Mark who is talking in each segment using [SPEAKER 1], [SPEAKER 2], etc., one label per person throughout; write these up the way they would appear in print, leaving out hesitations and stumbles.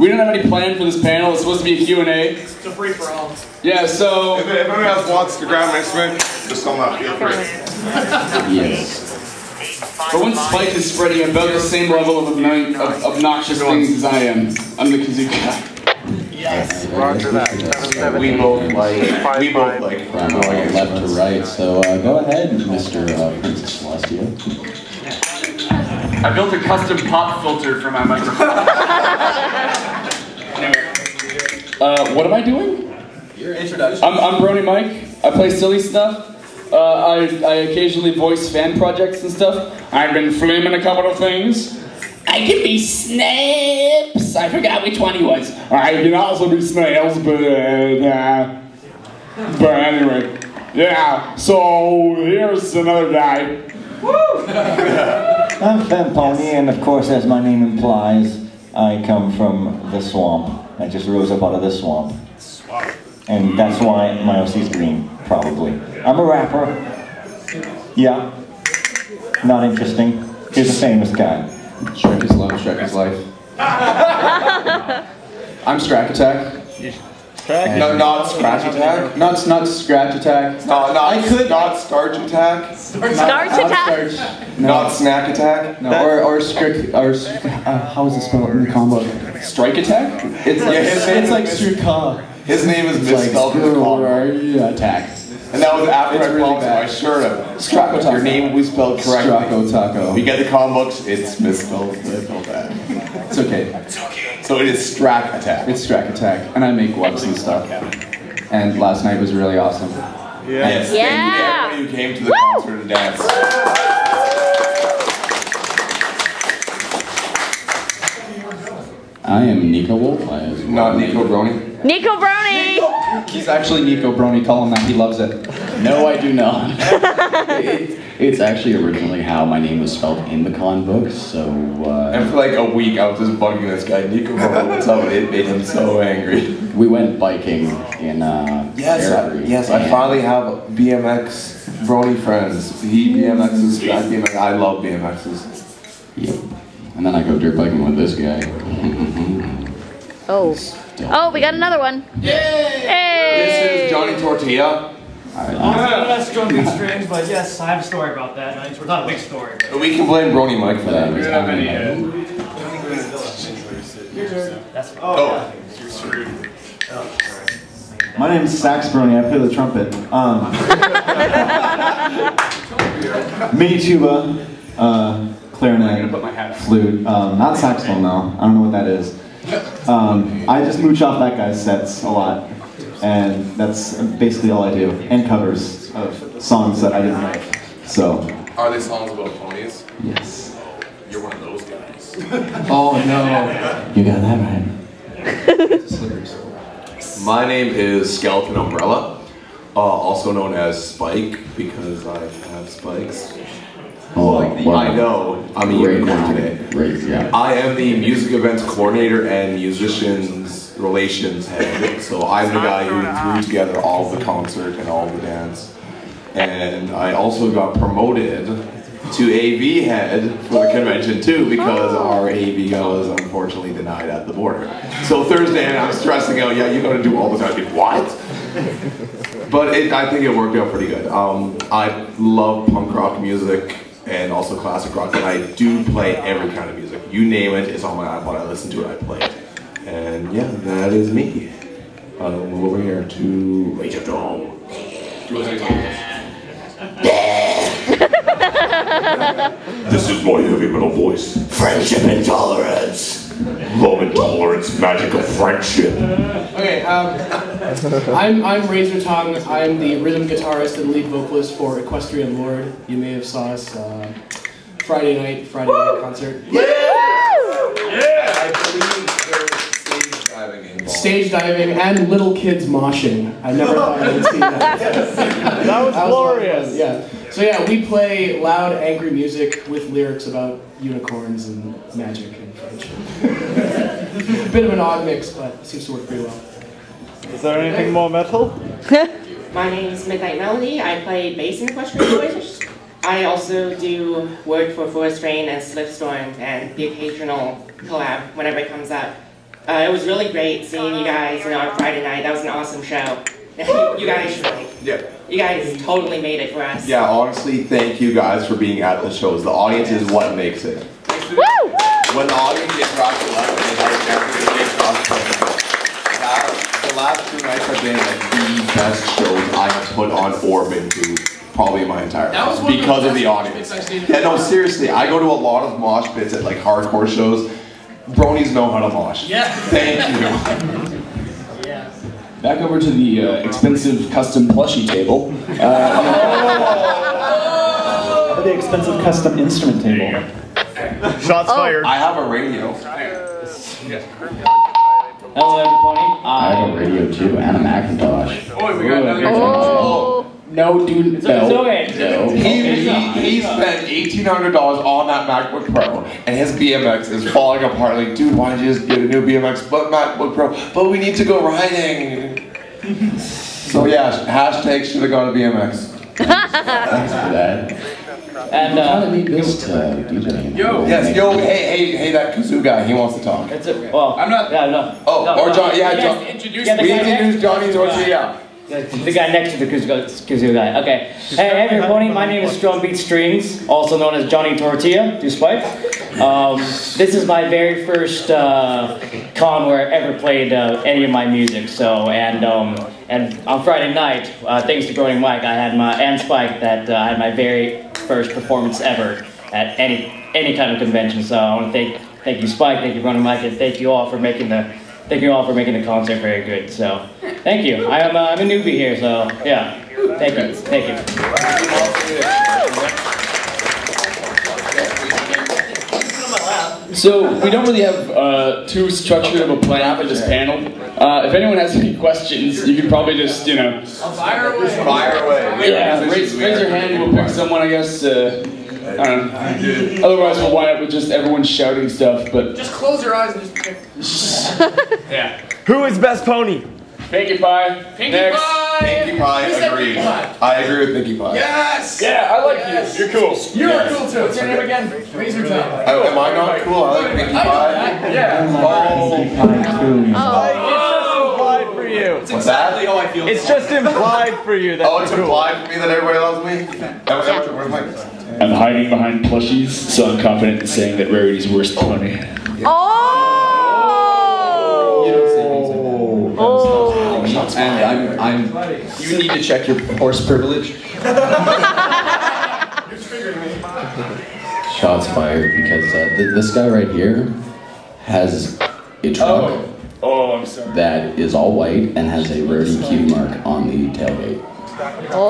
[SPEAKER 1] We don't have any plan for this panel. It's supposed to be a Q&A.
[SPEAKER 2] It's a free-for-all.
[SPEAKER 1] Yeah, so...
[SPEAKER 3] If anyone else wants to grab my instrument, just come up. Feel free.
[SPEAKER 1] Yes. But when Spike is spreading about the same level of obnoxious things as I am, I'm the kazoo guy.
[SPEAKER 4] Yes.
[SPEAKER 3] Roger that. We both like
[SPEAKER 4] from left to right. So go ahead, Mr. Princess Celestia.
[SPEAKER 1] I built a custom pop filter for my microphone. What am I doing?
[SPEAKER 2] Your introduction.
[SPEAKER 1] I'm Brony Mike. I play silly stuff. I occasionally voice fan projects and stuff. I've been filming a couple of things. I can be Snaps. I forgot which one he was. I can also be Snails, but anyway. Yeah, so here's another guy. Woo!
[SPEAKER 5] I'm Fem Pony, and of course, as my name implies, I come from the swamp. I just rose up out of the swamp. And that's why my OC is green, probably. I'm a rapper. Yeah. Not interesting. Here's a famous guy.
[SPEAKER 4] Shrek is love, Shrek is life. I'm Strack Attack.
[SPEAKER 3] No, not Scratch Attack.
[SPEAKER 4] Not Scratch Attack.
[SPEAKER 3] No,
[SPEAKER 4] I could.
[SPEAKER 3] Not Starch Attack.
[SPEAKER 6] Starch Attack?
[SPEAKER 4] No.
[SPEAKER 3] Not Snack Attack.
[SPEAKER 4] No. Or how is it spelled in the combo? Strike Attack? It's like Struka.
[SPEAKER 3] His name is misspelled in the combo.
[SPEAKER 4] Attack.
[SPEAKER 3] And that was after
[SPEAKER 4] It's
[SPEAKER 3] I
[SPEAKER 4] really
[SPEAKER 3] plumped
[SPEAKER 4] bad.
[SPEAKER 3] my shirt up. Your name will be spelled correctly.
[SPEAKER 4] Stracco Taco.
[SPEAKER 3] You get the comic books, it's misspelled. It's
[SPEAKER 4] okay.
[SPEAKER 3] So it is Strack Attack.
[SPEAKER 4] It's Strack Attack, and I make webs and stuff. And last night was really awesome.
[SPEAKER 3] Yes.
[SPEAKER 6] Yeah.
[SPEAKER 3] Thank you to everybody who came to the concert and danced.
[SPEAKER 4] I am Nico Wolf.
[SPEAKER 3] Not Nico Brony.
[SPEAKER 6] Nico Brony!
[SPEAKER 4] He's actually Nico Brony. Call him that. He loves it. No, I do not. It's actually originally how my name was spelled in the con books. So.
[SPEAKER 3] And for like a week, I was just bugging this guy, Nico Brony. What's up? It made him so angry.
[SPEAKER 4] We went biking in.
[SPEAKER 3] Yes. I finally have BMX Brony friends. He BMXs, Strack BMX. I love BMXs.
[SPEAKER 4] Yep. And then I go dirt biking with this guy.
[SPEAKER 6] Oh. Oh, we got another one.
[SPEAKER 3] Yay!
[SPEAKER 6] Hey!
[SPEAKER 3] This is Johnny Tortilla.
[SPEAKER 2] That's drunk and strange, but yes, I have a story about that. It's not a big story. But
[SPEAKER 3] We can blame Brony Mike for that.
[SPEAKER 2] that's
[SPEAKER 3] You're screwed.
[SPEAKER 5] My name's Sax Brony. I play the trumpet. Mini tuba, clarinet, flute. Not saxophone though. I don't know what that is. I just mooch off that guy's sets a lot, and that's basically all I do. And covers of songs that I didn't write. So.
[SPEAKER 3] Are they songs about ponies?
[SPEAKER 5] Yes.
[SPEAKER 3] You're one of those guys.
[SPEAKER 4] Oh no!
[SPEAKER 5] You got that right.
[SPEAKER 4] Slippers.
[SPEAKER 3] My name is Skeleton Umbrella, also known as Spike because I have spikes.
[SPEAKER 4] Oh,
[SPEAKER 3] I know. I'm a unicorn today.
[SPEAKER 4] Great, yeah.
[SPEAKER 3] I am the music events coordinator and musicians relations head. So I'm the guy who threw together all of the concert and all of the dance. And I also got promoted to AV head for the convention too because our AV guy was unfortunately denied at the border. So Thursday and I'm stressing out, yeah, you gotta do all this. I mean, what? But I think it worked out pretty good. I love punk rock music and also classic rock, and I do play every kind of music. You name it, it's on my iPod, I listen to it, I play it. And yeah, that is me. Move over here to Rachel Dome. This is my heavy metal voice. Friendship and tolerance. Love and tolerance, magic of friendship.
[SPEAKER 7] Okay, I'm Razor Tongue. I'm the rhythm guitarist and lead vocalist for Equestrian Lord. You may have saw us Friday night concert.
[SPEAKER 3] Yeah! I believe there's stage diving involved.
[SPEAKER 7] Stage diving and little kids moshing. I never thought I would see that.
[SPEAKER 2] that was glorious.
[SPEAKER 7] Yeah. So yeah, we play loud, angry music with lyrics about unicorns and magic and friendship. Bit of an odd mix, but it seems to work pretty well.
[SPEAKER 2] Is there anything more metal?
[SPEAKER 8] My name is Midnight Melody. I play bass in Equestrian Voices. I also do work for Forest Rain and Slipstorm and the occasional collab whenever it comes up. It was really great seeing you guys on Friday night. That was an awesome show. You guys really.
[SPEAKER 3] Yeah.
[SPEAKER 8] You guys totally made it for us.
[SPEAKER 3] Yeah, honestly, thank you guys for being at the shows. The audience is what makes it.
[SPEAKER 6] Woo!
[SPEAKER 3] When the audience interacts with us, and they have a chance to make the last 2 nights have been like the best shows I have put on or been to probably in my entire life because of the audience. Yeah, no, seriously, I go to a lot of mosh pits at like hardcore shows. Bronies know how to mosh.
[SPEAKER 2] Yeah.
[SPEAKER 3] Thank you.
[SPEAKER 1] Back over to the expensive custom plushie table.
[SPEAKER 9] The expensive custom instrument table.
[SPEAKER 10] Shots fired.
[SPEAKER 3] I have a radio.
[SPEAKER 11] Hello, everybody.
[SPEAKER 4] I have a radio too, and a Macintosh.
[SPEAKER 2] Oh, we got another.
[SPEAKER 6] Oh.
[SPEAKER 1] No, dude,
[SPEAKER 11] It's
[SPEAKER 1] no.
[SPEAKER 11] okay.
[SPEAKER 4] No.
[SPEAKER 3] He spent $1,800 on that MacBook Pro, and his BMX is falling apart. Like, dude, why did you just get a new BMX but MacBook Pro? But we need to go riding. So yeah, hashtag should have got a BMX.
[SPEAKER 4] Thanks for that.
[SPEAKER 11] And
[SPEAKER 4] I need this to DJ.
[SPEAKER 2] Yo.
[SPEAKER 3] Yes, yo, hey, that kazoo guy, he wants to talk.
[SPEAKER 11] it's a, well,
[SPEAKER 2] I'm not.
[SPEAKER 11] Yeah, no.
[SPEAKER 3] Oh,
[SPEAKER 11] No,
[SPEAKER 3] or
[SPEAKER 11] no.
[SPEAKER 3] John, yeah,
[SPEAKER 2] You
[SPEAKER 3] John.
[SPEAKER 2] guys introduced
[SPEAKER 11] Yeah, the
[SPEAKER 3] We
[SPEAKER 11] guy
[SPEAKER 3] introduced Johnny Tortilla.
[SPEAKER 11] The guy next to the kazoo guy. Okay. Hey, everybody. My name is Drumbeat Strings, also known as Johnny Tortilla, to Spike. This is my very first con where I ever played any of my music. So, and on Friday night, thanks to Brony Mike, I had and Spike, that I had my very first performance ever at any kind of convention. So I want to thank you, Spike, thank you, Brony Mike, and thank you all for making the concert very good. So, thank you. I'm a newbie here, so yeah. Thank you.
[SPEAKER 1] So we don't really have too structured of a plan for this panel. If anyone has any questions, you can probably just,
[SPEAKER 2] Fire away.
[SPEAKER 3] Fire away.
[SPEAKER 1] yeah, raise your hand. We'll pick someone, I guess. I don't know. Otherwise, we'll wind up with just everyone shouting stuff. But
[SPEAKER 2] Just close your eyes and just.
[SPEAKER 1] yeah.
[SPEAKER 10] Who is best pony?
[SPEAKER 1] Pinkie Pie.
[SPEAKER 2] Pinkie
[SPEAKER 1] Next.
[SPEAKER 2] Pie.
[SPEAKER 3] Pinkie Pie,
[SPEAKER 2] Who said
[SPEAKER 3] agreed.
[SPEAKER 2] Pinkie Pie?
[SPEAKER 3] I agree with Pinkie Pie.
[SPEAKER 2] Yes.
[SPEAKER 1] Yeah, I like
[SPEAKER 2] Yes.
[SPEAKER 1] you. You're cool.
[SPEAKER 2] You're cool too. What's your name again? Razor Tongue.
[SPEAKER 3] Am I not cool? I like Pinkie Pie.
[SPEAKER 2] Yeah.
[SPEAKER 10] Implied for you.
[SPEAKER 3] What's that?
[SPEAKER 10] It's just implied for you that
[SPEAKER 3] Oh, it's
[SPEAKER 10] you're cool.
[SPEAKER 3] implied for me that everybody loves me? Where's my...
[SPEAKER 1] I'm hiding behind plushies, so I'm confident in saying that Rarity's worst pony.
[SPEAKER 6] Oh.
[SPEAKER 4] And you need to check your horse privilege. Shots fired because this guy right here has a truck
[SPEAKER 1] Oh, I'm sorry.
[SPEAKER 4] that is all white and has a Rarity Q mark on the tailgate.
[SPEAKER 3] I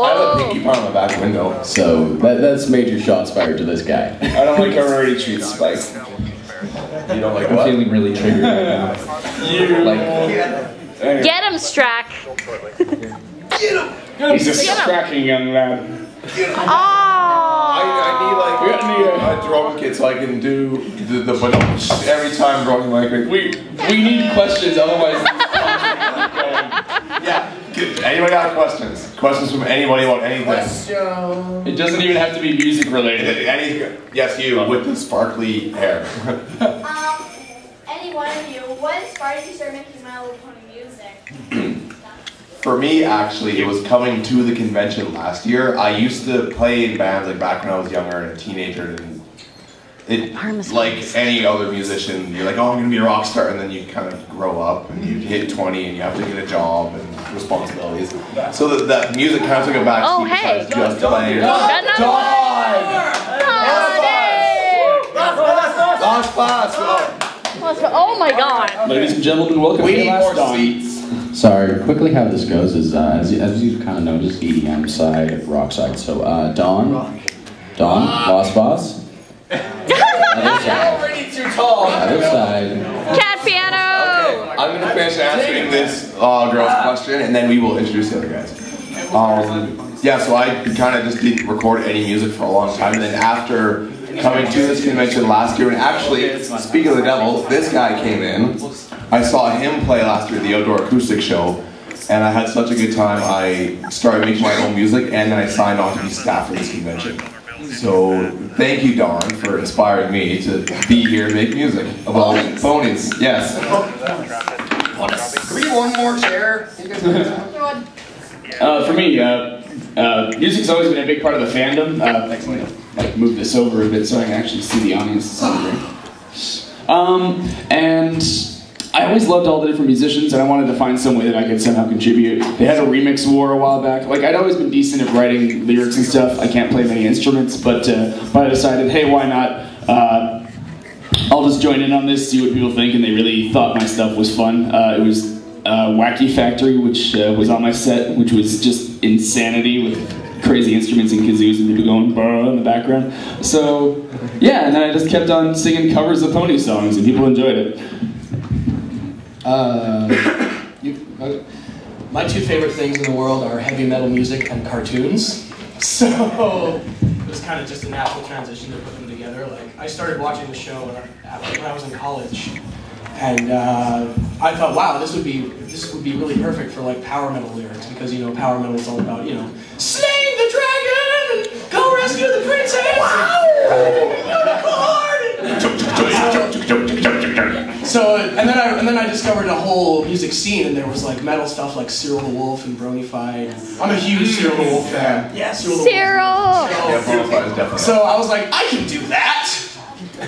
[SPEAKER 3] have a Pinkie Pie on the back window.
[SPEAKER 4] So that's major shots fired to this guy.
[SPEAKER 1] I don't like how Rarity treats Spike.
[SPEAKER 3] You don't like
[SPEAKER 4] I'm
[SPEAKER 3] what?
[SPEAKER 4] feeling really triggered right now.
[SPEAKER 6] Get him, Strack.
[SPEAKER 1] He's a striking young lad.
[SPEAKER 6] Oh.
[SPEAKER 3] I need like a drum kit so I can do the banana every time Brony Mike.
[SPEAKER 1] We need questions, otherwise.
[SPEAKER 3] Yeah. Anybody got questions? Questions from anybody about anything?
[SPEAKER 1] It doesn't even have to be music related.
[SPEAKER 3] Yes, you with the sparkly hair.
[SPEAKER 12] Any one of you, what inspired you to start making My Little Pony music?
[SPEAKER 3] For me, actually, it was coming to the convention last year. I used to play in bands like back when I was younger and a teenager, and like any other musician, you're like, oh, I'm gonna be a rock star, and then you kind of grow up and you hit 20 and you have to get a job and responsibilities. So that music kind of took a back seat besides just playing.
[SPEAKER 6] Last
[SPEAKER 3] class.
[SPEAKER 6] Oh my God.
[SPEAKER 1] Ladies and gentlemen, welcome
[SPEAKER 3] We
[SPEAKER 1] to the
[SPEAKER 3] need
[SPEAKER 1] last
[SPEAKER 3] more
[SPEAKER 1] song.
[SPEAKER 3] seats.
[SPEAKER 4] Sorry, quickly how this goes is, as you kind of noticed, EDM side, rock side. So, Don, Lost Boss. Other side.
[SPEAKER 2] Already too tall.
[SPEAKER 4] Other side.
[SPEAKER 6] Cat piano.
[SPEAKER 3] I'm gonna finish answering this girl's question, and then we will introduce the other guys. Yeah, so I kind of just didn't record any music for a long time, and then after coming to this convention last year, and actually, speaking of the devil, this guy came in. I saw him play last year at the Outdoor Acoustic Show, and I had such a good time, I started making my own music, and then I signed on to be staff for this convention. So thank you, Don, for inspiring me to be here and make music about ponies. Yes.
[SPEAKER 1] Can we get one more chair? For me, music's always been a big part of the fandom. Thanks, like move this over a bit so I can actually see the audience. And I always loved all the different musicians, and I wanted to find some way that I could somehow contribute. They had a remix war a while back. Like, I'd always been decent at writing lyrics and stuff. I can't play many instruments, but I decided, hey, why not? I'll just join in on this, see what people think, and they really thought my stuff was fun. It was Wacky Factory, which was on my set, which was just insanity with crazy instruments and kazoos and people going "Bah" in the background. So, yeah, and then I just kept on singing covers of pony songs, and people enjoyed it.
[SPEAKER 7] My two favorite things in the world are heavy metal music and cartoons. So it was kind of just a natural transition to put them together. Like, I started watching the show when I was in college, and I thought, wow, this would be really perfect for like power metal lyrics, because power metal is all about slaying the dragon and go rescue the princess. Wow, unicorn. So and then I discovered a whole music scene, and there was like metal stuff like Cyril the Wolf and BronyCAN. I'm a huge Cyril the Wolf fan. Yeah, Cyril the Wolf.
[SPEAKER 3] Yeah,
[SPEAKER 7] So I was like, I can do that.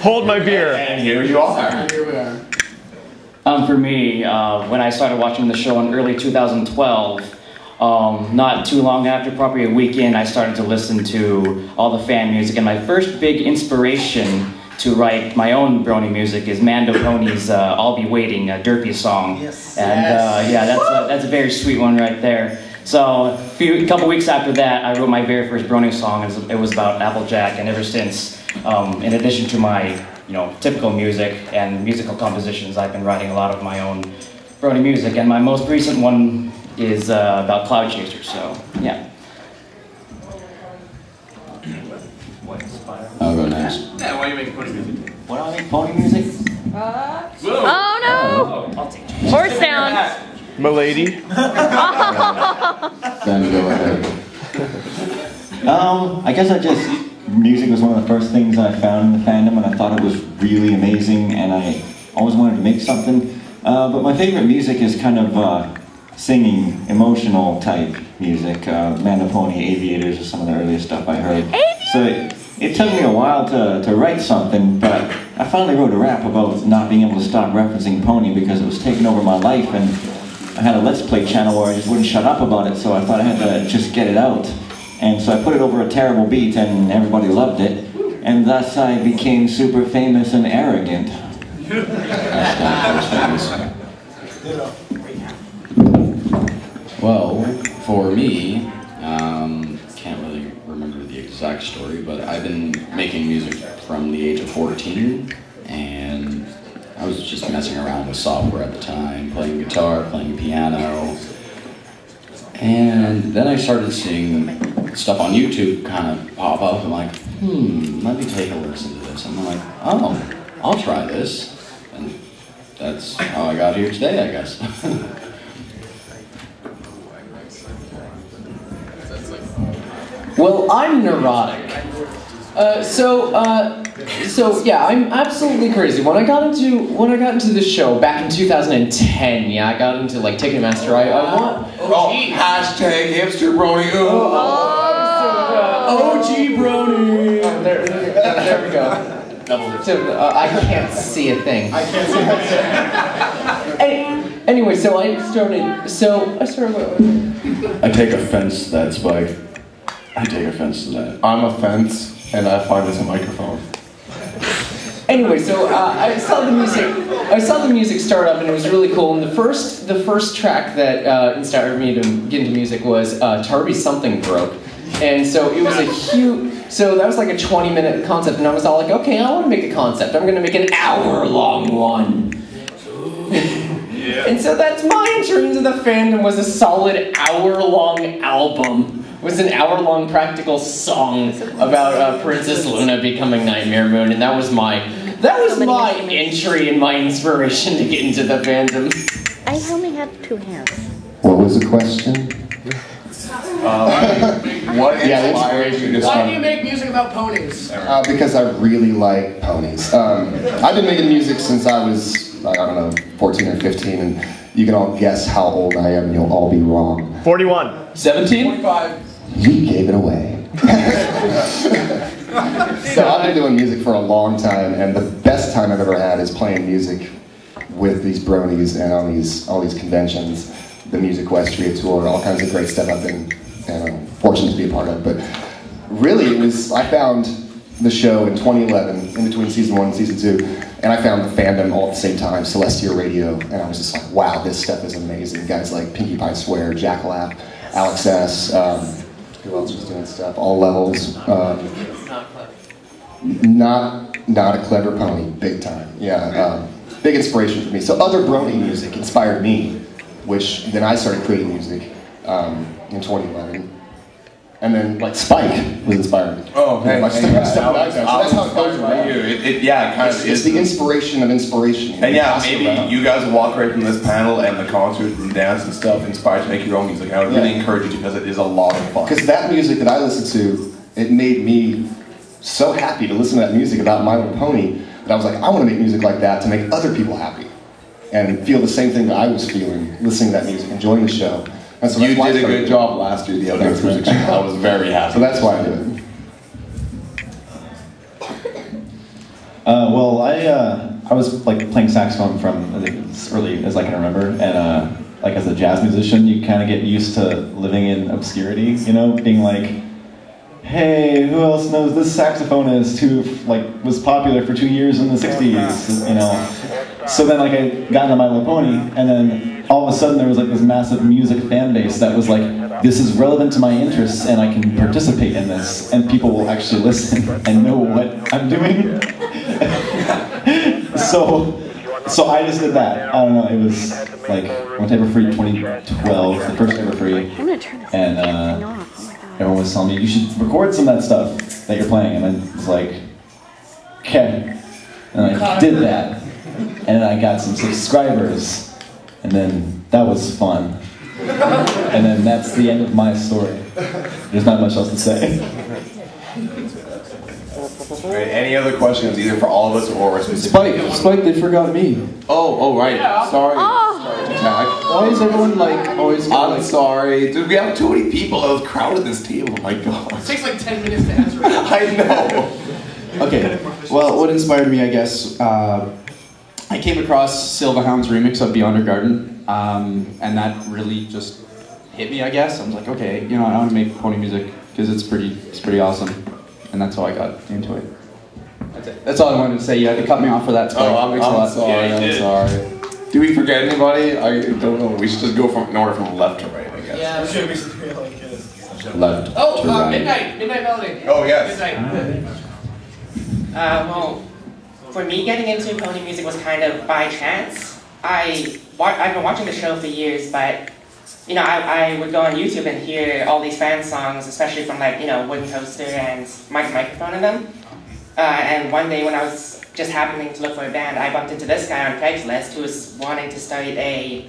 [SPEAKER 10] Hold my beer.
[SPEAKER 3] And here you are.
[SPEAKER 7] Here we are.
[SPEAKER 11] For me, when I started watching the show in early 2012, not too long after, probably a week in, I started to listen to all the fan music, and my first big inspiration to write my own Brony music is Mando Pony's I'll Be Waiting, a Derpy song. Yes. And yeah, that's a very sweet one right there. So a couple weeks after that, I wrote my very first Brony song. It was about Applejack, and ever since, in addition to my typical music and musical compositions, I've been writing a lot of my own Brony music, and my most recent one is about Cloud Chasers, so yeah.
[SPEAKER 4] I'll go next.
[SPEAKER 1] Yeah, why are you making pony music?
[SPEAKER 5] Why do I make pony music?
[SPEAKER 6] Oh no!
[SPEAKER 11] I'll take it.
[SPEAKER 6] Horse sounds.
[SPEAKER 10] Milady.
[SPEAKER 4] Then go ahead.
[SPEAKER 5] I guess music was one of the first things I found in the fandom, and I thought it was really amazing, and I always wanted to make something. But my favorite music is kind of singing, emotional type music. Mando Pony, Aviators is some of the earliest stuff I heard. So it took me a while to write something, but I finally wrote a rap about not being able to stop referencing Pony because it was taking over my life, and I had a Let's Play channel where I just wouldn't shut up about it, so I thought I had to just get it out. And so I put it over a terrible beat, and everybody loved it, and thus I became super famous and arrogant.
[SPEAKER 4] Well, for me, can't really remember the exact story, but I've been making music from the age of 14, and I was just messing around with software at the time, playing guitar, playing piano, and then I started seeing stuff on YouTube kind of pop up. I'm like, let me take a listen to this. And I'm like, oh, I'll try this. And that's how I got here today, I guess.
[SPEAKER 13] Well, I'm neurotic. So yeah, I'm absolutely crazy. When I got into the show back in 2010, yeah, I got into like Ticketmaster. I want
[SPEAKER 3] hashtag hipster Brony.
[SPEAKER 13] OG Brony. Oh, there we go. I can't see a thing. I can't see a thing. Anyway, so I started.
[SPEAKER 4] I take offense to that, Spike. I take offense to that.
[SPEAKER 3] I'm a fence, and I find it's a microphone.
[SPEAKER 13] Anyway, so I saw the music start up, and it was really cool. And the first track that inspired me to get into music was Tarby Something Broke. And so it was a huge. So that was like a 20-minute concept, and I was all like, okay, I want to make a concept. I'm going to make an hour-long one. And so that's my entry into the fandom, was a solid hour-long album. It was an hour-long practical song about Princess Luna becoming Nightmare Moon, and that was my entry and my inspiration to get into the fandom.
[SPEAKER 6] I only have 2 hands.
[SPEAKER 14] What was the question?
[SPEAKER 3] What
[SPEAKER 14] inspiration?
[SPEAKER 7] Why do you make music about ponies?
[SPEAKER 14] Because I really like ponies. I've been making music since I was, I don't know, 14 or 15, and you can all guess how old I am, and you'll all be wrong.
[SPEAKER 10] 41.
[SPEAKER 1] 17?
[SPEAKER 7] 25.
[SPEAKER 14] You gave it away. So I've been doing music for a long time, and the best time I've ever had is playing music with these bronies and on all these conventions, the Music Westria tour, all kinds of great stuff I've been fortunate to be a part of. But really, I found the show in 2011, in between season 1 and season 2, and I found the fandom all at the same time, Celestia Radio, and I was just like, wow, this stuff is amazing. Guys like Pinkie Pie Swear, Jack Lap, Alex S., who else was doing stuff? All Levels. Not a clever pony, big time. Yeah, big inspiration for me. So other brony music inspired me, which then I started creating music in 2011. And then, like, Spike was inspired me.
[SPEAKER 3] Oh, hey,
[SPEAKER 14] so that's how it goes around. It's the inspiration of inspiration.
[SPEAKER 3] And yeah, maybe you guys walk away from this panel and the concerts and dance and stuff inspired to make your own music. And I would really encourage you to, because it is a lot of fun.
[SPEAKER 14] Because that music that I listened to, it made me so happy to listen to that music about My Little Pony that I was like, I want to make music like that to make other people happy and feel the same thing that I was feeling listening to that music, enjoying the show. And so
[SPEAKER 3] you did a good job last year, the Outdoors Music Show. I was very happy.
[SPEAKER 14] So that's why I do it.
[SPEAKER 9] Well, I was like playing saxophone from as early as I can remember, and like as a jazz musician, you kind of get used to living in obscurity, you know, being like, hey, who else knows this saxophonist who like was popular for 2 years in the 60s, you know? So then like I got into My Little Pony, and then all of a sudden there was like this massive music fan base that was like, this is relevant to my interests and I can participate in this, and people will actually listen and know what I'm doing. So I just did that. I don't know, it was like, went to Everfree 2012, the first Everfree, and everyone was telling me, you should record some of that stuff that you're playing, and I was like, okay. And I did that, and then I got some subscribers, and then that was fun. And then that's the end of my story. There's not much else to say.
[SPEAKER 3] Right, any other questions, either for all of us or specifically?
[SPEAKER 15] Spike, they forgot me.
[SPEAKER 3] Oh, right. Sorry.
[SPEAKER 15] Oh.
[SPEAKER 3] Sorry, Jack.
[SPEAKER 15] Why is everyone like always?
[SPEAKER 3] I'm sorry, dude. We have too many people that was crowded this table. Oh my god.
[SPEAKER 7] It takes like 10 minutes to answer.
[SPEAKER 3] I know.
[SPEAKER 15] Okay. Well, what inspired me, I guess, I came across Silverhound's remix of Beyond Our Garden, and that really just hit me, I guess. I was like, okay, you know, I want to make pony music because it's pretty awesome, and that's how I got into it. That's it. That's all I wanted to say. You had to cut me off for that. Spike.
[SPEAKER 3] I'm sorry.
[SPEAKER 15] Yeah,
[SPEAKER 3] I'm sorry. Did we forget anybody? I don't know. We should just go in order from left to right, I guess.
[SPEAKER 7] Yeah, we should be like this.
[SPEAKER 3] Left to right.
[SPEAKER 7] Midnight Melody.
[SPEAKER 3] Oh, yes.
[SPEAKER 7] Midnight.
[SPEAKER 8] Well, for me, getting into pony music was kind of by chance. I've been watching the show for years, but you know, I would go on YouTube and hear all these fan songs, especially from like, you know, Wooden Toaster and Microphone and them. And one day when I was just happening to look for a band, I bumped into this guy on Craigslist who was wanting to start a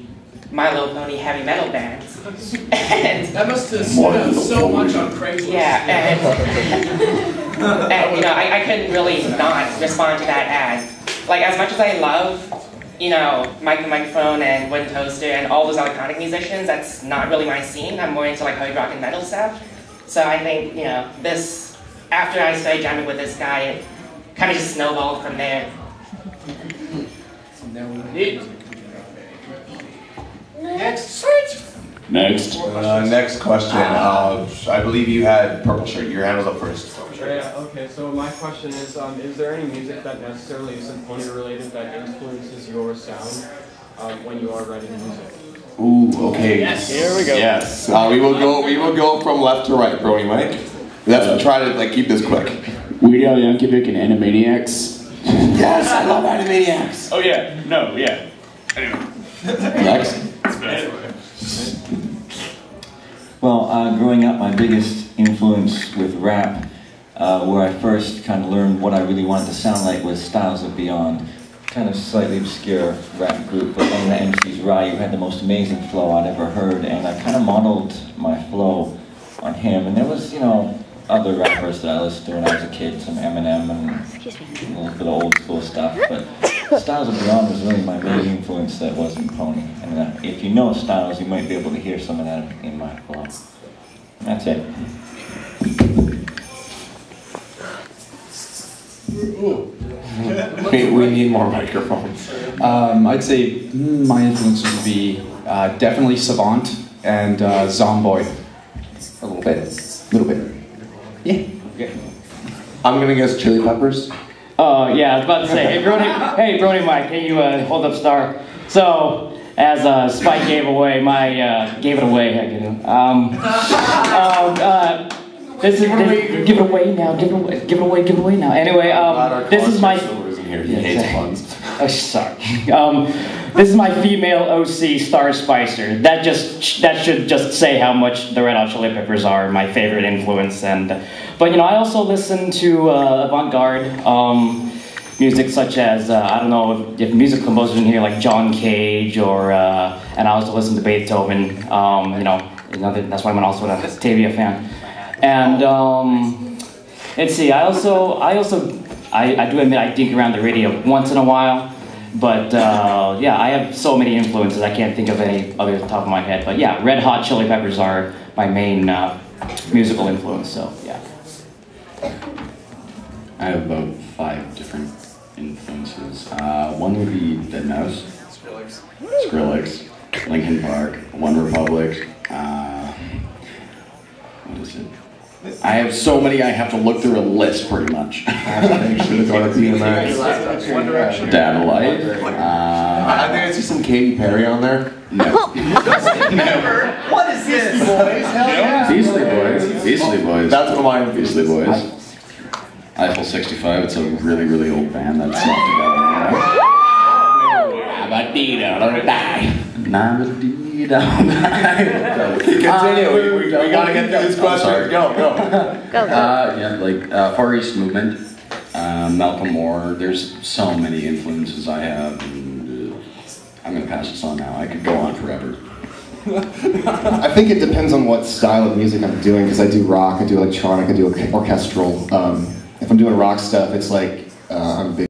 [SPEAKER 8] My Little Pony heavy metal band. And
[SPEAKER 7] that must have stood out so much on Craigslist.
[SPEAKER 8] Yeah, and you know, I couldn't really not respond to that ad. Like, as much as I love, you know, Microphone and Wooden Toaster and all those electronic musicians, that's not really my scene. I'm more into like hard rock and metal stuff. So I think, you know, this, after I started jamming with this guy, it kind of just snowballed from there.
[SPEAKER 7] Next.
[SPEAKER 3] Next. Next question. I believe you had purple shirt. Your hand was up first.
[SPEAKER 16] Yeah, okay, so my question is there any music that necessarily isn't pony related that influences your sound when you are writing music?
[SPEAKER 3] Ooh, okay.
[SPEAKER 16] Yes.
[SPEAKER 3] Here we go. Yes. We will go from left to right, Brony Mike. Let's try to like keep this quick.
[SPEAKER 1] Weird Al Yankovic and Animaniacs.
[SPEAKER 3] Yes, I love Animaniacs.
[SPEAKER 1] Oh yeah, no, yeah. Anyway.
[SPEAKER 3] Next.
[SPEAKER 5] Well, growing up, my biggest influence with rap, where I first kind of learned what I really wanted to sound like, was Styles of Beyond. kind of slightly obscure rap group, but one of the MCs, Ryu, had the most amazing flow I'd ever heard, and I kind of modeled my flow on him. And there was, you know, other rappers that I listened to when I was a kid, some Eminem and a little bit of old school stuff, but Styles of Beyond was really my main influence that wasn't Pony. And if you know Styles, you might be able to hear some of that in my flow. That's it.
[SPEAKER 3] We need more microphones.
[SPEAKER 15] I'd say my influences would be definitely Savant and Zomboy.
[SPEAKER 14] A little bit.
[SPEAKER 15] Yeah.
[SPEAKER 14] Okay. I'm gonna guess Chili Peppers.
[SPEAKER 11] Yeah, I was about to say, hey, Brony Mike, can you hold up Star? So, as Spike gave it away, this is, give it away now. Anyway, this is my,
[SPEAKER 3] he hates puns.
[SPEAKER 11] Oh, sorry. This is my female OC, Star Spicer. That should just say how much the Red Hot Chili Peppers are my favorite influence. But you know, I also listen to avant-garde music such as I don't know if music composers in here like John Cage or and I also listen to Beethoven. You know that's why I'm also an Octavia fan. And let's see, I do admit I dink around the radio once in a while. But yeah, I have so many influences, I can't think of any other at the top of my head. But yeah, Red Hot Chili Peppers are my main musical influence, so yeah.
[SPEAKER 4] I have about 5 different influences. One would be deadmau5, Skrillex, Linkin Park, One Republic, what is it? I have so many, I have to look through a list pretty much.
[SPEAKER 3] Should have gone to DMX.
[SPEAKER 4] One Direction. Dad Life.
[SPEAKER 3] I think I see some Katy Perry on there.
[SPEAKER 4] No.
[SPEAKER 3] Never.
[SPEAKER 14] What is this? Boys? Hell yeah.
[SPEAKER 4] Beastly Boys.
[SPEAKER 3] That's what mine is.
[SPEAKER 4] Beastly Boys. Eiffel 65, it's a really, really old band that's not together.
[SPEAKER 3] Continue. We gotta get through this question. Go.
[SPEAKER 4] Yeah, like Far East Movement, Malcolm Moore. There's so many influences I have. And, I'm gonna pass this on now. I could go on forever.
[SPEAKER 14] I think it depends on what style of music I'm doing, because I do rock, I do electronic, I do orchestral. If I'm doing rock stuff, it's like I'm big.